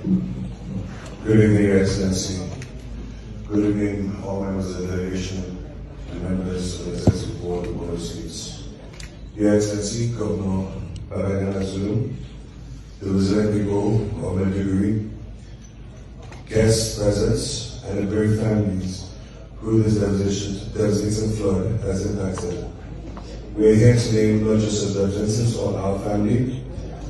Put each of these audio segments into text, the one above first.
Good evening, Your Excellency. Good evening, all members of the delegation and members of the Executive Board of Borno States. Your Excellency, Governor Babagana Zulum, the resident people of Maiduguri, guests, presents, and the brave families who this devastating flood has impacted. We are here today not just as representatives of our family,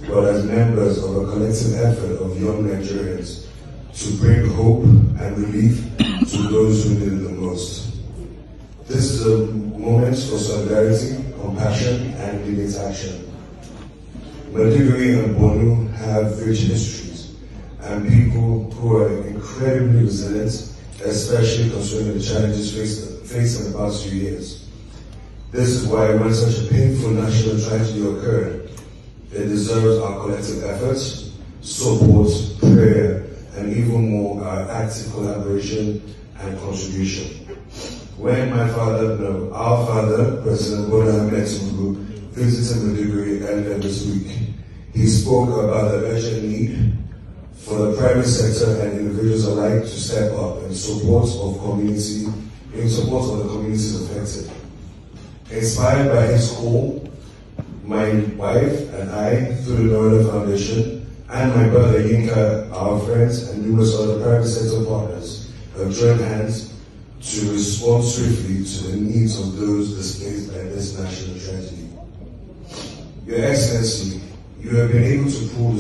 but as members of a collective effort of young Nigerians to bring hope and relief to those who need it the most. This is a moment for solidarity, compassion, and immediate action. Maiduguri and Borno have rich histories and people who are incredibly resilient, especially considering the challenges faced in the past few years. This is why when such a painful national tragedy occurred, it deserves our collective efforts, support, prayer, and even more our active collaboration and contribution. When our father, President Bola Ahmed Tinubu, visited Maiduguri earlier this week, he spoke about the urgent need for the private sector and individuals alike to step up in support of the communities affected. Inspired by his call, my wife and I, through the Northern Foundation, and my brother Yinka, our friends, and numerous other private sector partners have joined hands to respond swiftly to the needs of those displaced by this national tragedy. Your Excellency, we have been able to pool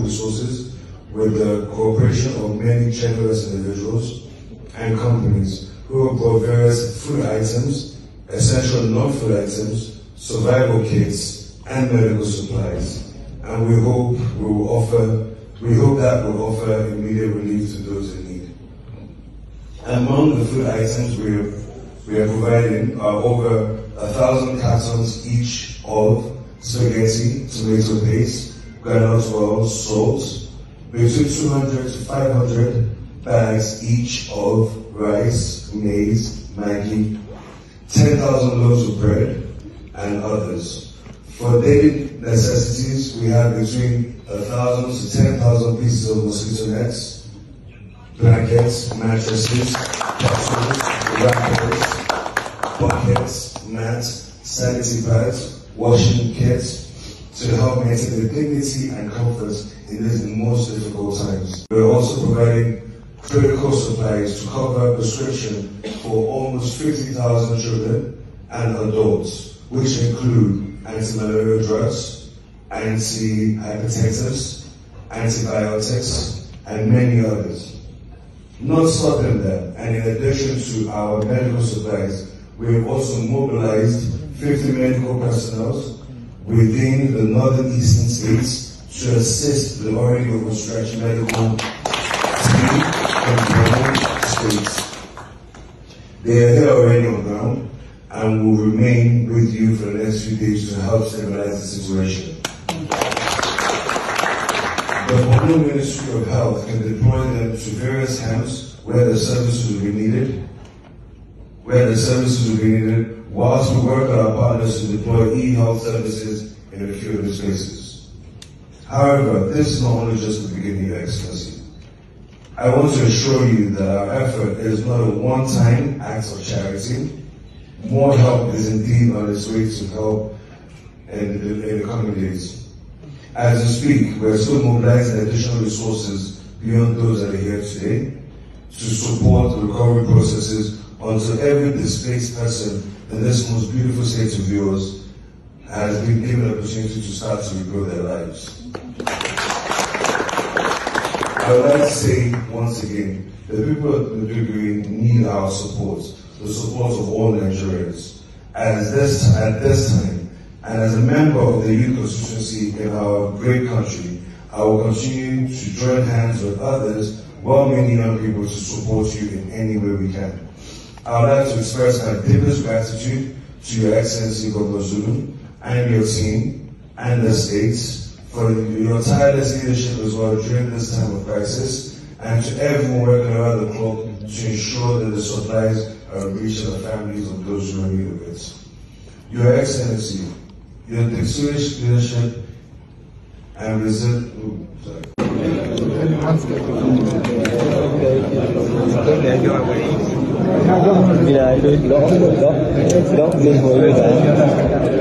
resources with the cooperation of many generous individuals and companies who have brought various food items, essential non-food items, survival kits, and medical supplies. And we hope that will offer immediate relief to those in need. Among the food items we are providing are over 1,000 cartons each of spaghetti, tomato paste, groundnut oil, salt, between 200 to 500 bags each of rice, maize, Maggi, 10,000 loaves of bread, and others. For daily necessities, we have between 1,000 to 10,000 pieces of mosquito nets, blankets, mattresses, capsules, wrappers, buckets, mats, sanitary pads, washing kits to help maintain the dignity and comfort in these most difficult times. We are also providing critical supplies to cover prescription for almost 50,000 children and adults, which include anti-malaria drugs, anti-hypertensives, antibiotics, and many others. Not stopping there, and in addition to our medical supplies, we have also mobilized 50 medical personnel within the northern eastern states to assist the already overstretched medical team in the states. They are here already on ground and will remain with you for the next few days to help stabilize the situation. The Borno Ministry of Health can deploy them to various camps where the services will be needed, whilst we work with our partners to deploy e-health services in a few of these places. However, this is not only just the beginning, Your Excellency. I want to assure you that our effort is not a one-time act of charity. More help is indeed on its way to help in the coming days. As we speak, we are still mobilizing additional resources beyond those that are here today to support the recovery processes until every displaced person in this most beautiful state of yours has been given the opportunity to start to rebuild their lives. I would like to say once again, the people of Maiduguri need our support, the support of all Nigerians. At this time, and as a member of the youth constituency in our great country, I will continue to join hands with others, well-meaning young people, to support you in any way we can. I would like to express my deepest gratitude to Your Excellency Governor Zulum and your team and the states for your tireless leadership as well during this time of crisis, and to everyone working around the clock to ensure that the supplies are reaching the families of those who are in need of it. Your Excellency, your distinguished leadership and Bây giờ tôi gõ gõ gõ lên hồi bây giờ